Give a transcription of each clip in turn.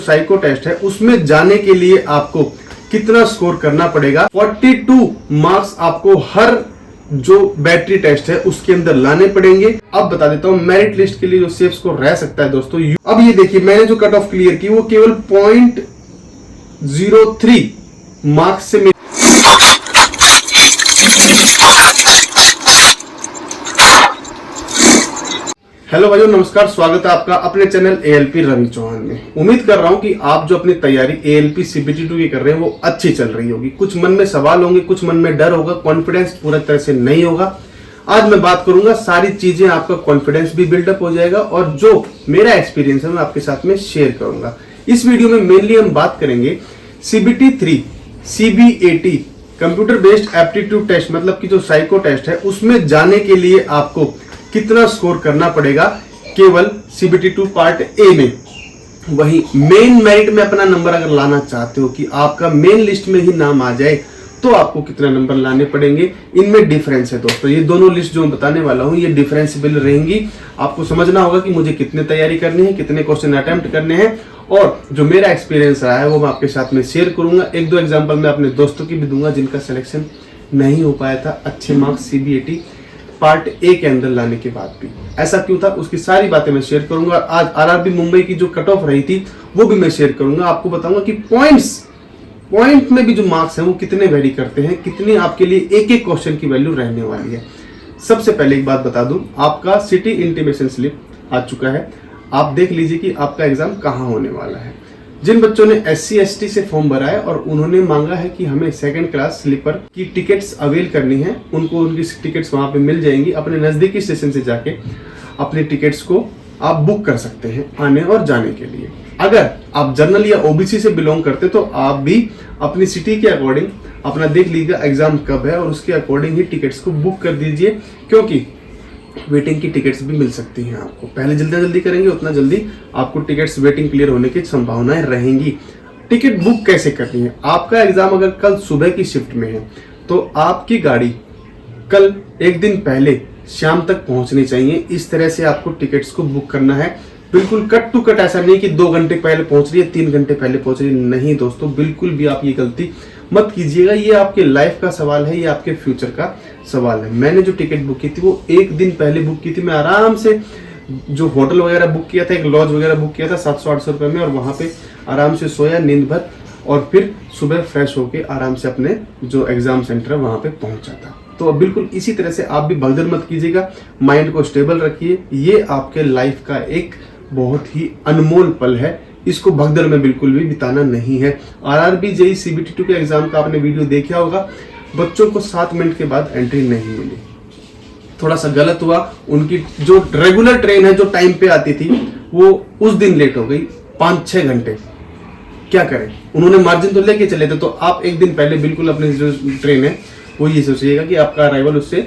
Psycho test है उसमें जाने के लिए आपको कितना स्कोर करना पड़ेगा। 42 मार्क्स आपको हर जो बैटरी टेस्ट है उसके अंदर लाने पड़ेंगे। अब बता देता हूं मेरिट लिस्ट के लिए जो सेफ स्कोर रह सकता है दोस्तों। अब ये देखिए मैंने जो कट ऑफ क्लियर की वो केवल 0.03 मार्क्स से हेलो भाइयों, नमस्कार, स्वागत है आपका अपने चैनल एएलपी रवि चौहान में। उम्मीद कर रहा हूं कि आप जो अपनी तैयारी एएलपी सीबीटी 2 की कर रहे हैं वो अच्छी चल रही होगी। कुछ मन में सवाल होंगे, कुछ मन में डर होगा, कॉन्फिडेंस पूरा तरह से नहीं होगा। आज मैं बात करूंगा सारी चीजें, आपका कॉन्फिडेंस भी बिल्डअप हो जाएगा और जो मेरा एक्सपीरियंस है मैं आपके साथ में शेयर करूंगा। इस वीडियो में मेनली हम बात करेंगे CBT 3 CBAT computer based aptitude test, मतलब कि जो साइको टेस्ट है उसमें जाने के लिए आपको कितना स्कोर करना पड़ेगा केवल CBT 2 पार्ट ए में। वही मेन मेरिट में अपना नंबर अगर लाना चाहते हो कि आपका मेन लिस्ट में ही नाम आ जाए तो आपको कितना नंबर लाने पड़ेंगे, इनमें डिफरेंस है दोस्तों। ये दोनों लिस्ट जो मैं बताने वाला हूं ये डिफरेंशियल रहेंगी। आपको समझना होगा कि मुझे कितने तैयारी करनी है, कितने क्वेश्चन अटेम्प्ट करने हैं और जो मेरा एक्सपीरियंस रहा है वो मैं आपके साथ में शेयर करूंगा। एक दो एग्जाम्पल मैं अपने दोस्तों की भी दूंगा जिनका सिलेक्शन नहीं हो पाया था अच्छे मार्क्स CBAT पार्ट ए के अंदर लाने के बाद भी। ऐसा क्यों था उसकी सारी बातें मैं शेयर करूंगा। आज RRB मुंबई की जो कट ऑफ रही थी वो भी मैं शेयर करूंगा। आपको बताऊंगा कि पॉइंट में भी जो मार्क्स हैं वो कितने वेरी करते हैं, कितनी आपके लिए एक एक क्वेश्चन की वैल्यू रहने वाली है। सबसे पहले एक बात बता दूं, आपका सिटी इंटीमेशन स्लिप आ चुका है। आप देख लीजिए कि आपका एग्जाम कहाँ होने वाला है। जिन बच्चों ने SC ST से फॉर्म भरा है और उन्होंने मांगा है कि हमें सेकंड क्लास स्लीपर की टिकट्स अवेल करनी है, उनको उनकी टिकट्स वहां पे मिल जाएंगी। अपने नजदीकी स्टेशन से जाके अपनी टिकट्स को आप बुक कर सकते हैं आने और जाने के लिए। अगर आप जनरल या OBC से बिलोंग करते तो आप भी अपनी सिटी के अकॉर्डिंग अपना देख लीजिएगा एग्जाम कब है और उसके अकॉर्डिंग ही टिकट्स को बुक कर दीजिए, क्योंकि वेटिंग की टिकट्स भी मिल सकती हैं आपको। पहले जितना जल्दी करेंगे उतना जल्दी आपको टिकट्स वेटिंग क्लियर होने की संभावनाएं रहेंगी। टिकट बुक कैसे करनी है? आपका एग्जाम अगर कल सुबह की शिफ्ट में है तो आपकी गाड़ी कल एक दिन पहले शाम तक पहुंचनी चाहिए। इस तरह से आपको टिकट्स को बुक करना है। बिल्कुल कट टू कट, ऐसा नहीं कि 2 घंटे पहले पहुंच रही है, 3 घंटे पहले पहुंच रही है। नहीं दोस्तों, बिल्कुल भी आप ये गलती मत कीजिएगा। ये आपके लाइफ का सवाल है, ये आपके फ्यूचर का सवाल है। मैंने जो टिकट बुक की थी वो एक दिन पहले बुक की थी। मैं आराम से जो होटल वगैरह बुक किया था, एक लॉज वगैरह बुक किया था 700-800 रुपए में, और वहां पे आराम से सोया नींद भर और फिर सुबह फ्रेश होके आराम से अपने जो एग्जाम सेंटर है वहां पे पहुंचा था। तो बिल्कुल इसी तरह से आप भी भगदड़ मत कीजिएगा, माइंड को स्टेबल रखिए। ये आपके लाइफ का एक बहुत ही अनमोल पल है, इसको भगदड़ में बिल्कुल भी बिताना नहीं है। RRB JEE CBT 2 के एग्जाम का आपने वीडियो देखा होगा, बच्चों को 7 मिनट के बाद एंट्री नहीं मिली। थोड़ा सा गलत हुआ, उनकी जो रेगुलर ट्रेन है जो टाइम पे आती थी वो उस दिन लेट हो गई 5-6 घंटे। क्या करें, उन्होंने मार्जिन तो लेके चले थे। तो आप एक दिन पहले बिल्कुल अपनी जो ट्रेन है वो ये सोचिएगा कि आपका अराइवल उससे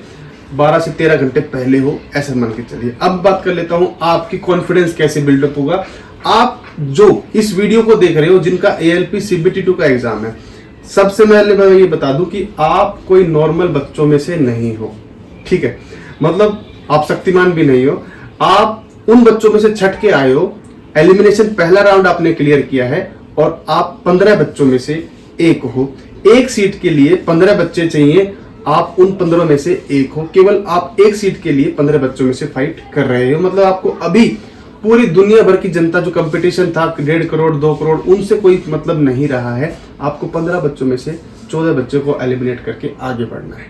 12 से 13 घंटे पहले हो, ऐसा मान के चलिए। अब बात कर लेता हूं आपकी कॉन्फिडेंस कैसे बिल्डअप होगा। आप जो इस वीडियो को देख रहे हो जिनका ALP CBT 2 का एग्जाम है, सबसे पहले मैं ये बता दूं कि आप कोई नॉर्मल बच्चों में से नहीं हो, ठीक है? मतलब आप शक्तिमान भी नहीं हो, आप उन बच्चों में से छट के आए हो। एलिमिनेशन पहला राउंड आपने क्लियर किया है और आप 15 बच्चों में से एक हो। एक सीट के लिए 15 बच्चे चाहिए, आप उन 15 में से एक हो। केवल आप एक सीट के लिए 15 बच्चों में से फाइट कर रहे हो। मतलब आपको अभी पूरी दुनिया भर की जनता जो कंपटीशन था 1.5 करोड़ 2 करोड़ उनसे कोई मतलब नहीं रहा है। आपको 15 बच्चों में से 14 बच्चों को एलिमिनेट करके आगे बढ़ना है।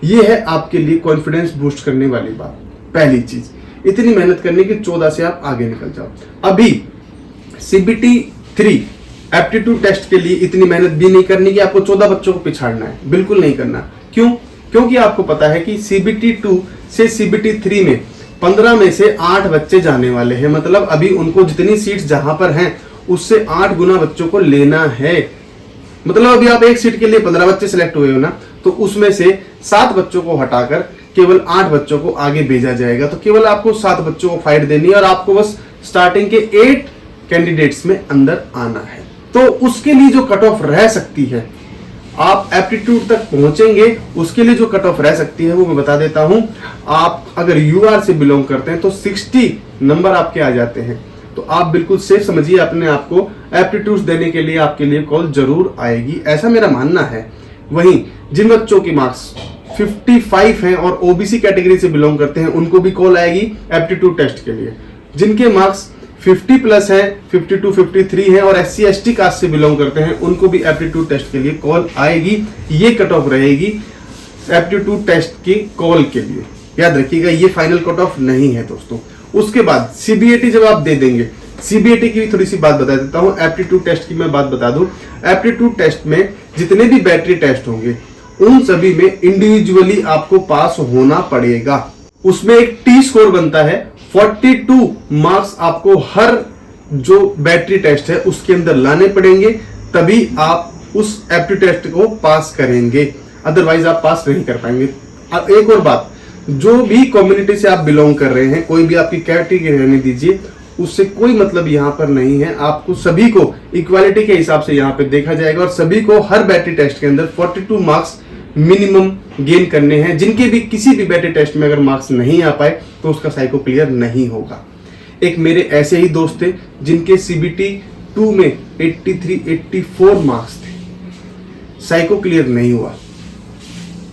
ये है आपके लिए कॉन्फिडेंस बूस्ट करने वाली बात। पहली चीज, इतनी मेहनत करनी कि 14 से आप आगे निकल जाओ। अभी CBT 3 एप्टीट्यूड टेस्ट के लिए इतनी मेहनत भी नहीं करनी कि आपको 14 बच्चों को पिछाड़ना है, बिल्कुल नहीं करना। क्यों? क्योंकि आपको पता है कि CBT 2 से CBT 3 में 15 में से 8 बच्चे जाने वाले हैं। मतलब अभी उनको जितनी सीट्स जहां पर हैं उससे 8 गुना बच्चों को लेना है। मतलब अभी आप एक सीट के लिए 15 बच्चे सिलेक्ट हुए हो ना, तो उसमें से 7 बच्चों को हटाकर केवल 8 बच्चों को आगे भेजा जाएगा। तो केवल आपको 7 बच्चों को फाइट देनी है और आपको बस स्टार्टिंग के 8 कैंडिडेट्स में अंदर आना है। तो उसके लिए जो कट ऑफ रह सकती है, आप एप्टीट्यूड तक पहुंचेंगे, उसके लिए जो कट ऑफ रह सकती है वो मैं बता देता हूं। आप अगर UR से बिलोंग करते हैं तो 60 नंबर आपके आ जाते हैं। तो आप बिल्कुल सेफ समझिए अपने आप को, एप्टीट्यूड्स देने के लिए आपके लिए कॉल जरूर आएगी, ऐसा मेरा मानना है। वहीं जिन बच्चों की मार्क्स 55 हैं और ओबीसी कैटेगरी से बिलोंग करते हैं उनको भी कॉल आएगी एप्टीट्यूड टेस्ट के लिए। जिनके मार्क्स 50 प्लस है, 52, 53 है और SC ST कास्ट से बिलोंग करते हैं उनको भी एप्टीट्यूड टेस्ट के लिए कॉल आएगी। ये कट ऑफ रहेगी एप्टीट्यूड टेस्ट की कॉल के लिए, याद रखिएगा, ये फाइनल कट ऑफ नहीं है दोस्तों। उसके बाद सीबीएटी जब आप दे देंगे, सीबीएटी की भी थोड़ी सी बात बता देता हूं, एप्टीट्यूड टेस्ट की मैं बात बता दूं। एप्टीट्यूड टेस्ट में जितने भी बैटरी टेस्ट होंगे उन सभी में इंडिविजुअली आपको पास होना पड़ेगा। उसमें एक टी स्कोर बनता है, 42 मार्क्स आपको हर जो बैटरी टेस्ट है उसके अंदर लाने पड़ेंगे, तभी आप उस एप्टीट्यूड टेस्ट को पास करेंगे, अदरवाइज आप पास नहीं कर पाएंगे। अब एक और बात, जो भी कम्युनिटी से आप बिलोंग कर रहे हैं, कोई भी आपकी कैटेगरी रहने दीजिए, उससे कोई मतलब यहाँ पर नहीं है। आपको सभी को इक्वालिटी के हिसाब से यहाँ पे देखा जाएगा और सभी को हर बैटरी टेस्ट के अंदर 42 मार्क्स मिनिमम गेन करने हैं। जिनके भी किसी भी बैटरी टेस्ट में अगर मार्क्स नहीं आ पाए तो उसका साइको क्लियर नहीं होगा। एक मेरे ऐसे ही दोस्त थे जिनके CBT 2 में 83, 84 मार्क्स थे, साइको क्लियर नहीं हुआ,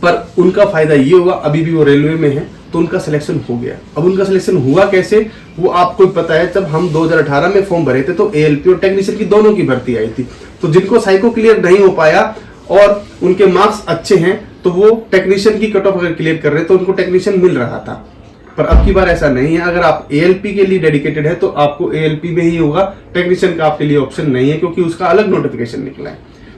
पर उनका फायदा ये हुआ अभी भी वो रेलवे में है तो उनका सिलेक्शन हो गया। अब उनका सिलेक्शन हुआ कैसे वो आपको पता है, जब हम 2018 में फॉर्म भरे थे तो ALP और टेक्नीशियन की दोनों की भर्ती आई थी। तो जिनको साइको क्लियर नहीं हो पाया और उनके मार्क्स अच्छे हैं तो वो टेक्नीशियन की कट ऑफ अगर क्लियर कर रहे हैं तो उनको टेक्नीशियन मिल रहा था। पर अब की बार ऐसा नहीं है, अगर आप ALP के लिए डेडिकेटेड है तो आपको ALP में ही होगा, टेक्नीशियन का आपके लिए ऑप्शन नहीं है क्योंकि उसका अलग नोटिफिकेशन निकला है।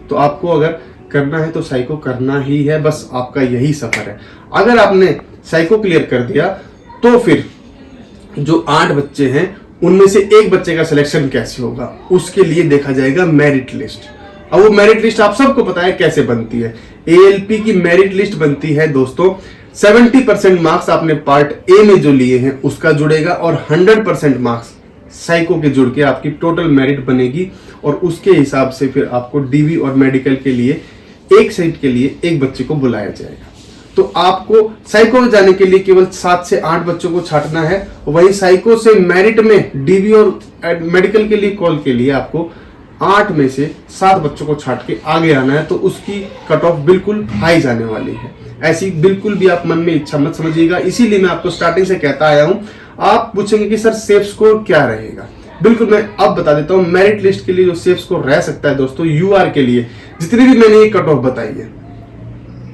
तो आपको अगर करना है तो साइको करना ही है, बस आपका यही सफर है। अगर आपने साइको क्लियर कर दिया तो फिर जो 8 बच्चे हैं उनमें से एक बच्चे का सिलेक्शन कैसे होगा, उसके लिए देखा जाएगा मेरिट लिस्ट। अब वो मेरिट लिस्ट आप सबको पता है कैसे बनती है। ALP की मेरिट लिस्ट बनती है दोस्तों, 70% मार्क्स आपने पार्ट A में जो लिए हैं उसका जुड़ेगा और 100% मार्क्स साइको के जुड़ के आपकी टोटल मेरिट बनेगी और उसके हिसाब से फिर आपको DV और मेडिकल के लिए एक सीट के लिए एक बच्चे को बुलाया जाएगा। तो आपको साइको में जाने के लिए केवल 7 से 8 बच्चों को छांटना है, वहीं साइको से मेरिट में DV और मेडिकल के लिए कॉल के लिए आपको 8 में से 7 बच्चों को छांट के आगे आना है, तो उसकी कट ऑफ बिल्कुल हाई जाने वाली है। ऐसी बिल्कुल भी आप मन में इच्छा मत समझिएगा, इसीलिए मैं आपको स्टार्टिंग से कहता आया हूं। आप पूछेंगे कि सर सेफ स्कोर क्या रहेगा, बिल्कुल मैं अब बता देता हूं। मेरिट लिस्ट के लिए जो सेफ स्कोर रह सकता है दोस्तों, UR के लिए जितनी भी मैंने ये कट ऑफ बताई है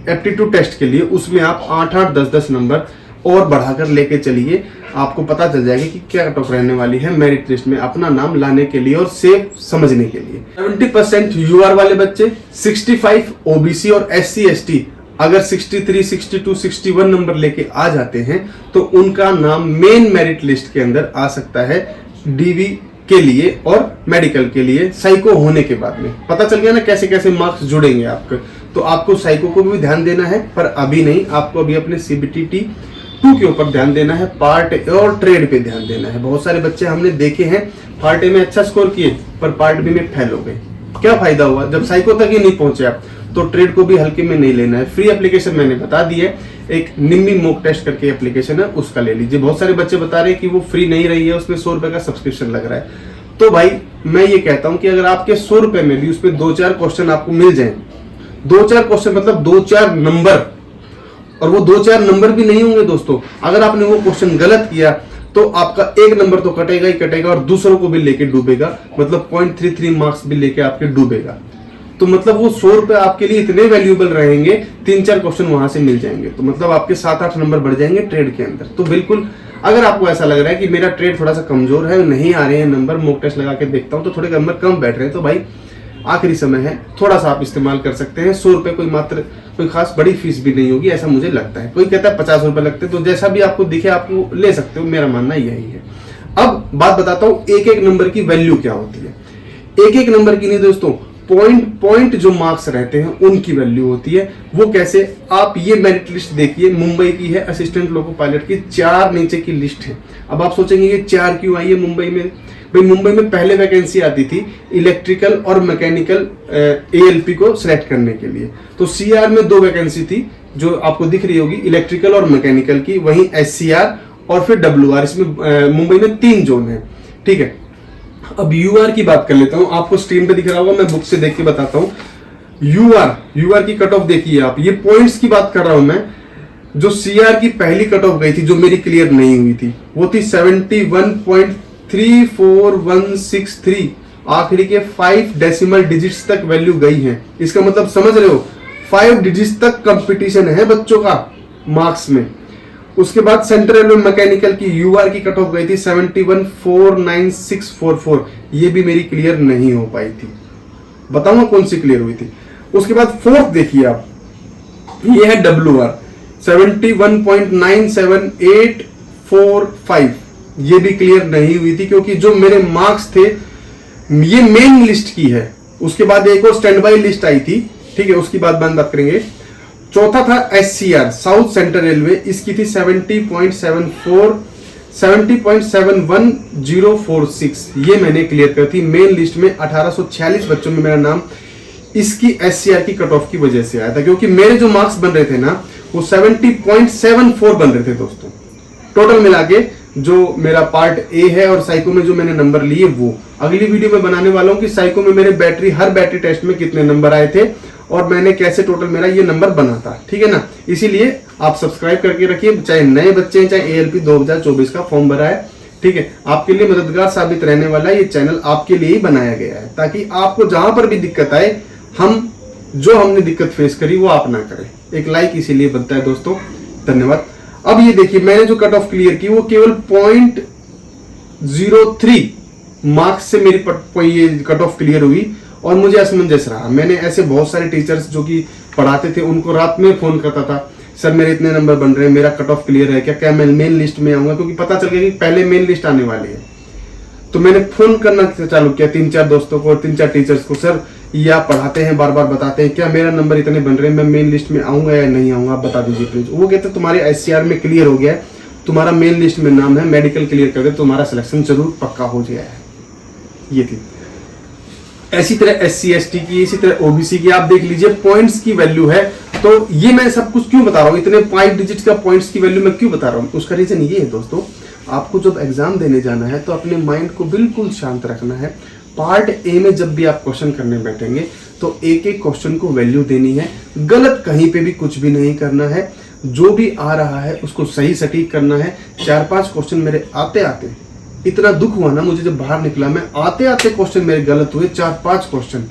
एप्टीट्यूड टेस्ट के लिए, उसमें आप 8-8, 10-10 नंबर और बढ़ाकर लेके चलिए, आपको पता चल जाएगा कि क्या कट ऑफ रहने वाली है मेरिट लिस्ट में अपना नाम लाने के लिए और सेफ समझने के लिए। 70% UR वाले बच्चे, 65 OBC और SC ST अगर 63, 62, 61 नंबर लेके आ जाते हैं तो उनका नाम मेन मेरिट लिस्ट के अंदर आ सकता है DV के लिए और मेडिकल के लिए साइको होने के बाद में। पता चल गया ना कैसे कैसे मार्क्स जुड़ेंगे आपके। तो आपको साइको को भी ध्यान देना है, पर अभी नहीं, आपको अभी अपने CBT 2 के ऊपर ध्यान देना है, पार्ट A और ट्रेड पे ध्यान देना है। बहुत सारे बच्चे हमने देखे हैं पार्ट A में अच्छा स्कोर किए पर पार्ट B में फेल हो गए। क्या फायदा हुआ जब साइको तक ही नहीं पहुंचे आप। तो ट्रेड को भी हल्के में नहीं लेना है। फ्री एप्लीकेशन मैंने बता दी है, एक निम्मी मॉक टेस्ट करके एप्लीकेशन है, उसका ले लीजिए। बहुत सारे बच्चे बता रहे हैं कि वो फ्री नहीं रही है, उसमें 100 रुपए का सब्सक्रिप्शन लग रहा है। तो भाई मैं ये कहता हूं कि अगर आपके 100 रुपए में भी उसमें 2-4 क्वेश्चन आपको मिल जाए, 2-4 क्वेश्चन मतलब 2-4 नंबर, और वो 2-4 नंबर भी नहीं होंगे दोस्तों, अगर आपने वो क्वेश्चन गलत किया तो आपका 1 नंबर तो कटेगा ही कटेगा और दूसरों को भी लेके डूबेगा, मतलब 0.33 मार्क्स भी लेके आपके डूबेगा। तो मतलब वो 100 रुपए आपके लिए इतने वैल्यूएबल रहेंगे, 3-4 क्वेश्चन वहां से मिल जाएंगे, तो मतलब आपके 7-8 नंबर बढ़ जाएंगे ट्रेड के अंदर। तो बिल्कुल अगर आपको ऐसा लग रहा है कि मेरा ट्रेड थोड़ा सा कमजोर है, नहीं आ रहे हैं नंबर, मॉक टेस्ट लगा के देखता हूं तो थोड़े नंबर कम बैठ रहे हैं, तो भाई आखिरी समय है, थोड़ा सा आप इस्तेमाल कर सकते हैं। 100 रुपए कोई खास बड़ी फीस भी नहीं होगी, ऐसा मुझे लगता है। कोई कहता है 50 रुपए लगते, तो जैसा भी आपको दिखे आपको ले सकते हो, मेरा मानना यही है। अब बात बताता हूं एक एक नंबर की वैल्यू क्या होती है। एक एक नंबर की नहीं दोस्तों, पॉइंट जो मार्क्स रहते हैं उनकी वैल्यू होती है। वो कैसे, आप ये मेरिट लिस्ट देखिए, मुंबई की है असिस्टेंट लोको पायलट की, 4 नीचे की लिस्ट है। अब आप सोचेंगे ये 4 क्यों आई है मुंबई में? भाई मुंबई में पहले वैकेंसी आती थी इलेक्ट्रिकल और मैकेनिकल ALP को सिलेक्ट करने के लिए, तो CR में 2 वैकेंसी थी जो आपको दिख रही होगी, इलेक्ट्रिकल और मैकेनिकल की, वहीं SCR और फिर WR, इसमें मुंबई में 3 जोन है, ठीक है। अब यूआर की बात कर लेता हूं, आपको स्क्रीन पे दिख रहा होगा, मैं बुक से देख के बताता हूं। यूआर की कट ऑफ देखिए आप, ये पॉइंट्स की बात कर रहा हूं मैं। जो सीआर की पहली कट ऑफ गई थी, जो मेरी क्लियर नहीं हुई थी, वो थी 71.34163। आखिरी के 5 डेसिमल डिजिट्स तक वैल्यू गई है। इसका मतलब समझ रहे हो, 5 डिजिट्स तक कंपटीशन है बच्चों का मार्क्स में। उसके बाद सेंट्रल रेलवे मैकेनिकल की यूआर की कट ऑफ गई थी 71,49644। ये भी मेरी क्लियर नहीं हो पाई थी। बताऊंगा कौन सी क्लियर हुई थी। उसके बाद फोर्थ देखिए आप, ये है डब्ल्यूआर 71.97845। ये भी क्लियर नहीं हुई थी, क्योंकि जो मेरे मार्क्स थे ये मेन लिस्ट की है। उसके बाद एक और स्टैंड बाई लिस्ट आई थी, ठीक है, उसकी बात करेंगे। चौथा था एससीआर साउथ सेंट्रल रेलवे, इसकी थी 70.71046। ये मैंने क्लियर कर थी मेन लिस्ट में। 1846 बच्चों में मेरा नाम इसकी एससीआर की कट ऑफ की वजह से आया था, क्योंकि मेरे जो मार्क्स बन रहे थे ना, वो 70.74 बन रहे थे दोस्तों। टोटल मिला के जो मेरा पार्ट ए है और साइको में जो मैंने नंबर लिए, वो अगली वीडियो में बनाने वाला हूं कि साइको में मेरे हर बैटरी टेस्ट में कितने नंबर आए थे और मैंने कैसे टोटल मेरा ये नंबर बना था, ठीक है ना। इसीलिए आप सब्सक्राइब करके रखिए, चाहे नए बच्चे हैं, चाहे एएलपी 2024 का फॉर्म भरा है, ठीक है। आपके लिए मददगार साबित रहने वाला ये चैनल आपके लिए ही बनाया गया है, ताकि आपको जहां पर भी दिक्कत आए, हमने दिक्कत फेस करी वो आप ना करें। एक लाइक इसीलिए बनता है दोस्तों, धन्यवाद। अब ये देखिए, मैंने जो कट ऑफ क्लियर की वो केवल 0.03 मार्क्स से मेरी ये कट ऑफ क्लियर हुई और मुझे असमंजस रहा। मैंने ऐसे बहुत सारे टीचर्स जो कि पढ़ाते थे उनको रात में फोन करता था, सर मेरे इतने नंबर बन रहे हैं, मेरा कट ऑफ क्लियर है क्या मैं मेन लिस्ट में आऊंगा, क्योंकि पता चल गया कि पहले मेन लिस्ट आने वाली है। तो मैंने फोन करना चालू किया 3-4 दोस्तों को और 3-4 टीचर्स को, सर ये आप पढ़ाते हैं, बार बार बताते हैं, क्या मेरा नंबर इतने बन रहे हैं, मैं मेन लिस्ट में आऊंगा या नहीं आऊंगा, आप बता दीजिए प्लीज। वो कहते तुम्हारे एससीआर में क्लियर हो गया है, तुम्हारा मेन लिस्ट में नाम है, मेडिकल क्लियर कर दे, तुम्हारा सिलेक्शन जरूर पक्का हो गया है। ये थी। ऐसी तरह SC ST की, इसी तरह OBC की आप देख लीजिए, पॉइंट्स की वैल्यू है। तो ये मैं सब कुछ क्यों बता रहा हूँ, इतने 5 डिजिट्स का पॉइंट्स की वैल्यू मैं क्यों बता रहा हूँ, उसका रीजन ये है दोस्तों, आपको जब एग्जाम देने जाना है तो अपने माइंड को बिल्कुल शांत रखना है। पार्ट ए में जब भी आप क्वेश्चन करने बैठेंगे तो एक एक क्वेश्चन को वैल्यू देनी है, गलत कहीं पे भी कुछ भी नहीं करना है, जो भी आ रहा है उसको सही सटीक करना है। 4-5 क्वेश्चन मेरे आते आते इतना दुख हुआ ना मुझे, जब बाहर निकला मैं, आते आते क्वेश्चन मेरे गलत हुए 4-5 क्वेश्चन,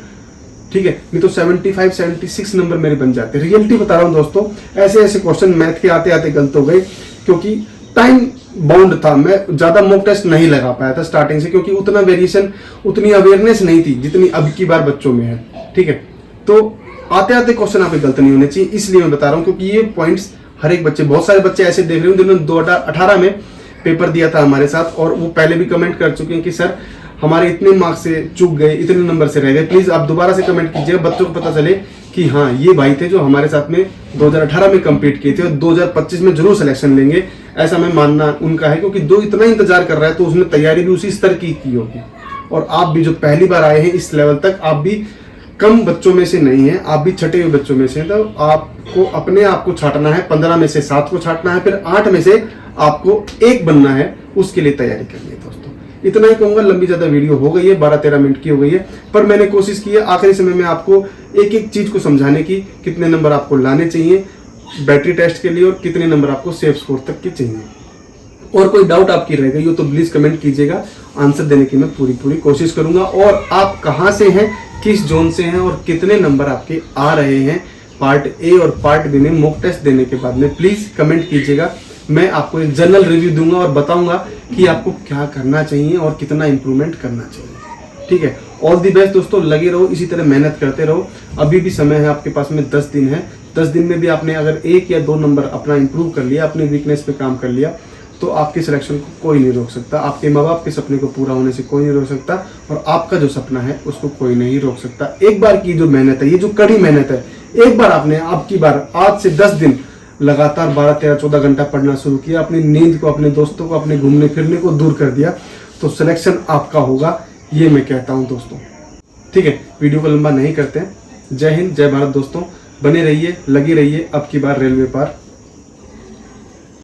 ठीक है, नहीं तो 75-76 नंबर मेरे बन जाते। रियलिटी बता रहा हूँ दोस्तों, ऐसे ऐसे क्वेश्चन मैथ के आते आते गलत हो गए, क्योंकि टाइम बाउंड था। मैं ज्यादा मॉक टेस्ट नहीं लगा पाया था स्टार्टिंग से, क्योंकि उतना वेरिएशन, उतनी अवेयरनेस नहीं थी जितनी अब की बार बच्चों में है, ठीक है। तो आते आते क्वेश्चन आप गलत नहीं होने चाहिए, इसलिए मैं बता रहा हूँ, क्योंकि ये पॉइंट्स हर एक बच्चे, बहुत सारे बच्चे ऐसे देख रहे हैं जिन्होंने 2018 में पेपर दिया था हमारे साथ, और वो पहले भी कमेंट कर चुके हैं कि सर हमारे इतने मार्क्स से चूक गए, इतने नंबर से रह गए। प्लीज आप दोबारा से कमेंट कीजिएगा, बच्चों को पता चले कि हाँ ये भाई थे जो हमारे साथ में 2018 में कंप्लीट किए थे और 2025 में जरूर सिलेक्शन लेंगे, ऐसा मैं मानना उनका है। क्योंकि जो इतना इंतजार कर रहा है तो उसने तैयारी भी उसी स्तर की होगी, और आप भी जो पहली बार आए हैं इस लेवल तक, आप भी कम बच्चों में से नहीं है, आप भी छठे हुए बच्चों में से। तो आपको अपने आप को छाटना है, 15 में से 7 को छाटना है, फिर 8 में से आपको 1 बनना है, उसके लिए तैयारी करनी है दोस्तों। इतना ही कहूंगा, लंबी ज्यादा वीडियो हो गई है, 12-13 मिनट की हो गई है, पर मैंने कोशिश की है आखिरी समय में आपको एक एक चीज को समझाने की, कितने नंबर आपको लाने चाहिए बैटरी टेस्ट के लिए और कितने नंबर आपको सेफ स्कोर तक के चाहिए। और कोई डाउट आपकी रह गई हो तो प्लीज कमेंट कीजिएगा, आंसर देने की मैं पूरी कोशिश करूंगा। और आप कहां से हैं, किस जोन से हैं और कितने नंबर आपके आ रहे हैं पार्ट ए और पार्ट बी में मॉक टेस्ट देने के बाद में, प्लीज कमेंट कीजिएगा। मैं आपको एक जनरल रिव्यू दूंगा और बताऊंगा कि आपको क्या करना चाहिए और कितना इंप्रूवमेंट करना चाहिए, ठीक है। ऑल दी बेस्ट दोस्तों, लगे रहो, इसी तरह मेहनत करते रहो। अभी भी समय है आपके पास में, 10 दिन है। 10 दिन में भी आपने अगर 1 या 2 नंबर अपना इंप्रूव कर लिया, अपने वीकनेस पे काम कर लिया, तो आपके सिलेक्शन को कोई नहीं रोक सकता। आपके माँ बाप के सपने को पूरा होने से कोई नहीं रोक सकता, और आपका जो सपना है उसको कोई नहीं रोक सकता। एक बार की जो मेहनत है, ये जो कड़ी मेहनत है, एक बार आपने आपकी बार आज से 10 दिन लगातार 12-13-14 घंटा पढ़ना शुरू किया, अपनी नींद को, अपने दोस्तों को, अपने घूमने फिरने को दूर कर दिया, तो सिलेक्शन आपका होगा, ये मैं कहता हूं दोस्तों, ठीक है। वीडियो को लंबा नहीं करते हैं। जय हिंद, जय भारत दोस्तों, बने रहिए, लगे रहिए, अब की बार रेलवे पार।